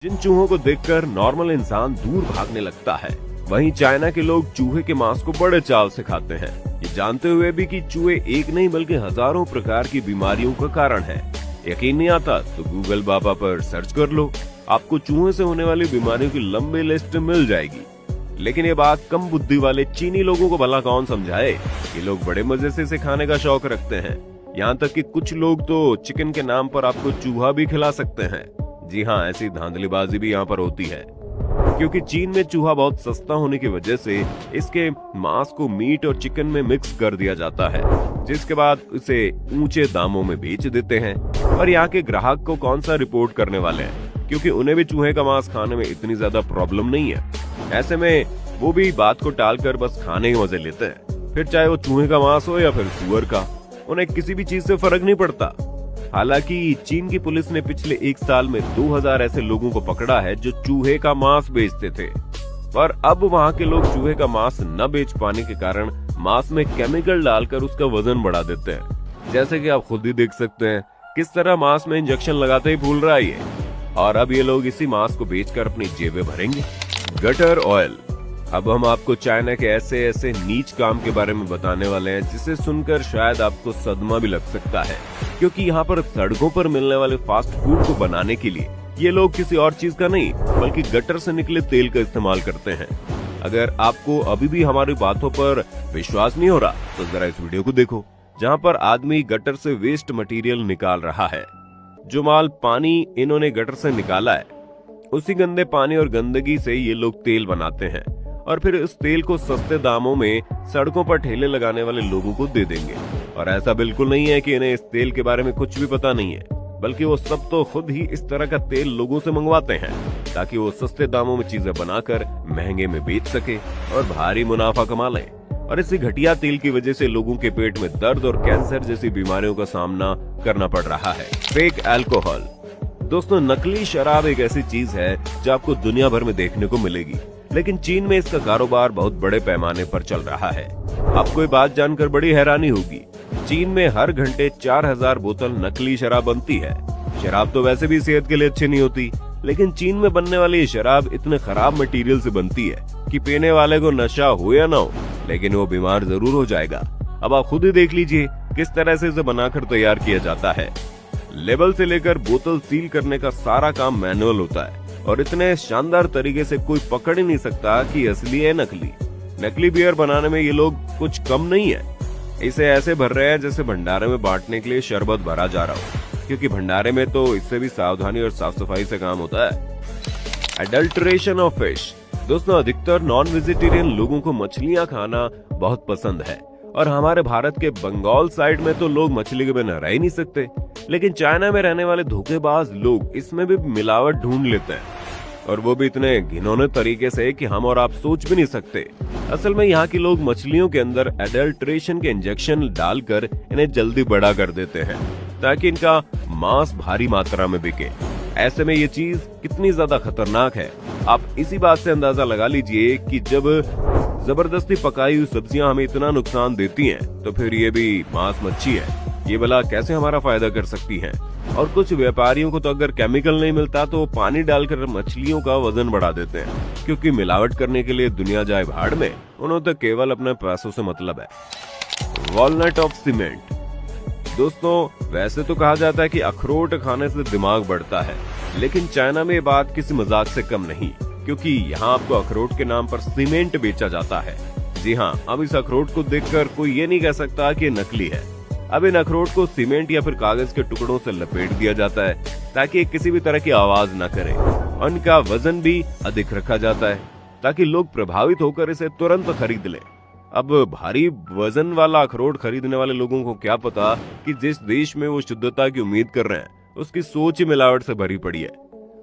जिन चूहों को देखकर नॉर्मल इंसान दूर भागने लगता है, वहीं चाइना के लोग चूहे के मांस को बड़े चाव से खाते हैं, ये जानते हुए भी कि चूहे एक नहीं बल्कि हजारों प्रकार की बीमारियों का कारण है। यकीन नहीं आता तो गूगल बाबा पर सर्च कर लो, आपको चूहे से होने वाली बीमारियों की लंबी लिस्ट मिल जाएगी। लेकिन ये बात कम बुद्धि वाले चीनी लोगों को भला कौन समझाए। ये लोग बड़े मजे से इसे खाने का शौक रखते हैं। यहाँ तक कि कुछ लोग तो चिकन के नाम पर आपको चूहा भी खिला सकते हैं। जी हाँ, ऐसी धांधलीबाजी भी यहाँ पर होती है, क्योंकि चीन में चूहा बहुत सस्ता होने की वजह से इसके मांस को मीट और चिकन में मिक्स कर दिया जाता है, जिसके बाद इसे ऊंचे दामों में बेच देते हैं। और यहाँ के ग्राहक को कौन सा रिपोर्ट करने वाले हैं, क्योंकि उन्हें भी चूहे का मांस खाने में इतनी ज्यादा प्रॉब्लम नहीं है। ऐसे में वो भी बात को टालकर बस खाने के मजे लेते हैं, फिर चाहे वो चूहे का मांस हो या फिर सुअर का, उन्हें किसी भी चीज से फर्क नहीं पड़ता। हालांकि चीन की पुलिस ने पिछले एक साल में 2000 ऐसे लोगों को पकड़ा है जो चूहे का मांस बेचते थे। पर अब वहां के लोग चूहे का मांस न बेच पाने के कारण मांस में केमिकल डालकर उसका वजन बढ़ा देते हैं। जैसे कि आप खुद ही देख सकते हैं किस तरह मांस में इंजेक्शन लगाते ही फूल रहा है ये। और अब ये लोग इसी मांस को बेचकर अपनी जेबें भरेंगे। Gutter oil. अब हम आपको चाइना के ऐसे ऐसे नीच काम के बारे में बताने वाले हैं जिसे सुनकर शायद आपको सदमा भी लग सकता है, क्योंकि यहाँ पर सड़कों पर मिलने वाले फास्ट फूड को बनाने के लिए ये लोग किसी और चीज का नहीं बल्कि गटर से निकले तेल का इस्तेमाल करते हैं। अगर आपको अभी भी हमारी बातों पर विश्वास नहीं हो रहा तो जरा इस वीडियो को देखो, जहाँ पर आदमी गटर से वेस्ट मटेरियल निकाल रहा है। जो माल पानी इन्होंने गटर से निकाला है, उसी गंदे पानी और गंदगी से ये लोग तेल बनाते हैं और फिर इस तेल को सस्ते दामों में सड़कों पर ठेले लगाने वाले लोगों को दे देंगे। और ऐसा बिल्कुल नहीं है कि इन्हें इस तेल के बारे में कुछ भी पता नहीं है, बल्कि वो सब तो खुद ही इस तरह का तेल लोगों से मंगवाते हैं ताकि वो सस्ते दामों में चीजें बनाकर महंगे में बेच सके और भारी मुनाफा कमा लें। और इसी घटिया तेल की वजह से लोगों के पेट में दर्द और कैंसर जैसी बीमारियों का सामना करना पड़ रहा है। Fake alcohol. दोस्तों, नकली शराब एक ऐसी चीज है जो आपको दुनिया भर में देखने को मिलेगी, लेकिन चीन में इसका कारोबार बहुत बड़े पैमाने पर चल रहा है। आपको ये बात जानकर बड़ी हैरानी होगी, चीन में हर घंटे 4000 बोतल नकली शराब बनती है। शराब तो वैसे भी सेहत के लिए अच्छी नहीं होती, लेकिन चीन में बनने वाली ये शराब इतने खराब मटेरियल से बनती है कि पीने वाले को नशा हो या ना हो, लेकिन वो बीमार जरूर हो जाएगा। अब आप खुद ही देख लीजिए किस तरह से इसे बनाकर तैयार किया जाता है। लेबल से लेकर बोतल सील करने का सारा काम मैनुअल होता है और इतने शानदार तरीके से कोई पकड़ ही नहीं सकता कि असली है नकली। नकली बियर बनाने में ये लोग कुछ कम नहीं है। इसे ऐसे भर रहे हैं जैसे भंडारे में बांटने के लिए शरबत भरा जा रहा हो, क्योंकि भंडारे में तो इससे भी सावधानी और साफ सफाई से काम होता है। Adulteration of fish. दोस्तों, अधिकतर नॉन वेजिटेरियन लोगों को मछलियां खाना बहुत पसंद है और हमारे भारत के बंगाल साइड में तो लोग मछली के बिना रह ही नहीं सकते, लेकिन चाइना में रहने वाले धोखेबाज लोग इसमें भी मिलावट ढूंढ लेते हैं, और वो भी इतने घिनौने तरीके से कि हम और आप सोच भी नहीं सकते। असल में यहाँ के लोग मछलियों के अंदर एडल्ट्रेशन के इंजेक्शन डालकर इन्हें जल्दी बड़ा कर देते हैं ताकि इनका मांस भारी मात्रा में बिके। ऐसे में ये चीज कितनी ज्यादा खतरनाक है आप इसी बात से अंदाजा लगा लीजिए कि जब जबरदस्ती पकाई हुई सब्जियां हमें इतना नुकसान देती हैं, तो फिर ये भी मांस मच्छी है, ये भला कैसे हमारा फायदा कर सकती हैं। और कुछ व्यापारियों को तो अगर केमिकल नहीं मिलता तो वो पानी डालकर मछलियों का वजन बढ़ा देते हैं, क्योंकि मिलावट करने के लिए दुनिया जाए भाड़ में, उन्हें तो केवल अपने पैसों से मतलब है। Walnut of cement. दोस्तों, वैसे तो कहा जाता है कि अखरोट खाने से दिमाग बढ़ता है, लेकिन चाइना में ये बात किसी मजाक से कम नहीं, क्योंकि यहाँ आपको अखरोट के नाम पर सीमेंट बेचा जाता है। जी हाँ, अब इस अखरोट को देखकर कोई ये नहीं कह सकता कि ये नकली है। अब इन अखरोट को सीमेंट या फिर कागज के टुकड़ों से लपेट दिया जाता है ताकि किसी भी तरह की आवाज न करे। उनका वजन भी अधिक रखा जाता है ताकि लोग प्रभावित होकर इसे तुरंत खरीद लें। अब भारी वजन वाला अखरोट खरीदने वाले लोगों को क्या पता कि जिस देश में वो शुद्धता की उम्मीद कर रहे हैं उसकी सोच ही मिलावट से भरी पड़ी है।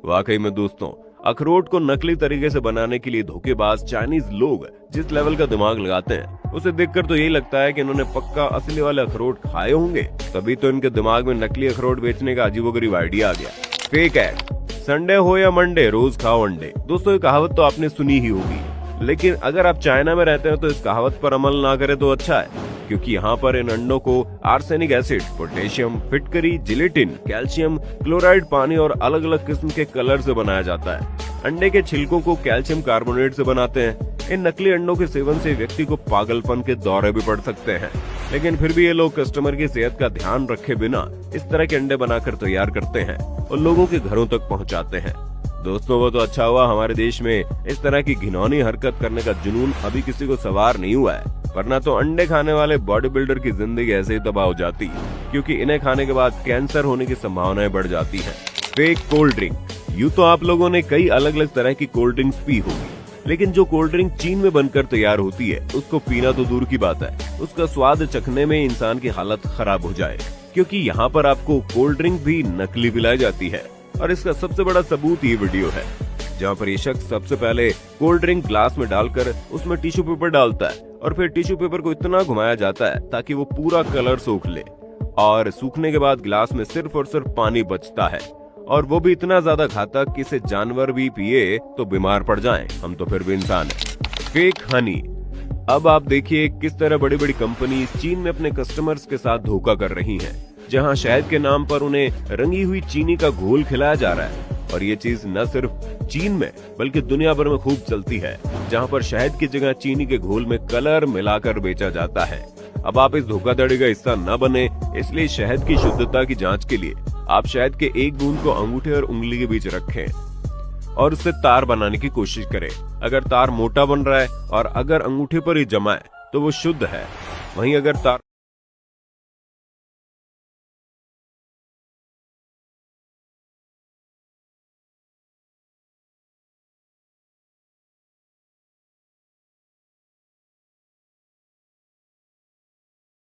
वाकई में दोस्तों, अखरोट को नकली तरीके से बनाने के लिए धोखेबाज चाइनीज लोग जिस लेवल का दिमाग लगाते हैं, उसे देखकर तो यही लगता है कि इन्होंने पक्का असली वाले अखरोट खाए होंगे, तभी तो इनके दिमाग में नकली अखरोट बेचने का अजीबोगरीब आइडिया आ गया। Fake egg. संडे हो या मंडे, रोज खाओ अंडे। दोस्तों, ये कहावत तो आपने सुनी ही होगी, लेकिन अगर आप चाइना में रहते हैं तो इस कहावत पर अमल ना करें तो अच्छा है, क्योंकि यहाँ पर इन अंडों को आर्सेनिक एसिड, पोटेशियम, फिटकरी, जिलेटिन, कैल्शियम क्लोराइड, पानी और अलग अलग किस्म के कलर से बनाया जाता है। अंडे के छिलकों को कैल्शियम कार्बोनेट से बनाते हैं। इन नकली अंडों के सेवन से व्यक्ति को पागलपन के दौरे भी पड़ सकते हैं, लेकिन फिर भी ये लोग कस्टमर की सेहत का ध्यान रखे बिना इस तरह के अंडे बनाकर तैयार करते हैं और लोगों के घरों तक पहुंचाते हैं। दोस्तों, वो तो अच्छा हुआ हमारे देश में इस तरह की घिनौनी हरकत करने का जुनून अभी किसी को सवार नहीं हुआ है, वरना तो अंडे खाने वाले बॉडी बिल्डर की जिंदगी ऐसे ही तबाह हो जाती, क्योंकि इन्हें खाने के बाद कैंसर होने की संभावनाएं बढ़ जाती हैं। Fake cold drink. यूँ तो आप लोगों ने कई अलग अलग तरह की कोल्ड ड्रिंक्स पी होगी, लेकिन जो कोल्ड ड्रिंक चीन में बनकर तैयार होती है उसको पीना तो दूर की बात है, उसका स्वाद चखने में इंसान की हालत खराब हो जाए, क्योंकि यहाँ पर आपको कोल्ड ड्रिंक भी नकली पिलाई जाती है। और इसका सबसे बड़ा सबूत ये वीडियो है, जहाँ पर ये शख्स सबसे पहले कोल्ड ड्रिंक ग्लास में डालकर उसमें टिश्यू पेपर डालता है और फिर टिश्यू पेपर को इतना घुमाया जाता है ताकि वो पूरा कलर सूख ले, और सूखने के बाद गिलास में सिर्फ और सिर्फ पानी बचता है, और वो भी इतना ज्यादा घातक कि इसे जानवर भी पिए तो बीमार पड़ जाएं। हम तो फिर भी इंसान हैं। फेक हनी। अब आप देखिए किस तरह बड़ी बड़ी कंपनी चीन में अपने कस्टमर्स के साथ धोखा कर रही हैं, जहां शहद के नाम पर उन्हें रंगी हुई चीनी का घोल खिलाया जा रहा है। और ये चीज न सिर्फ चीन में बल्कि दुनिया भर में खूब चलती है, जहां पर शहद की जगह चीनी के घोल में कलर मिलाकर बेचा जाता है। अब आप इस धोखाधड़ी का हिस्सा न बने, इसलिए शहद की शुद्धता की जांच के लिए आप शहद के एक बूंद को अंगूठे और उंगली के बीच रखें और उससे तार बनाने की कोशिश करें। अगर तार मोटा बन रहा है और अगर अंगूठे पर ही जमा है तो वो शुद्ध है। वहीं अगर तार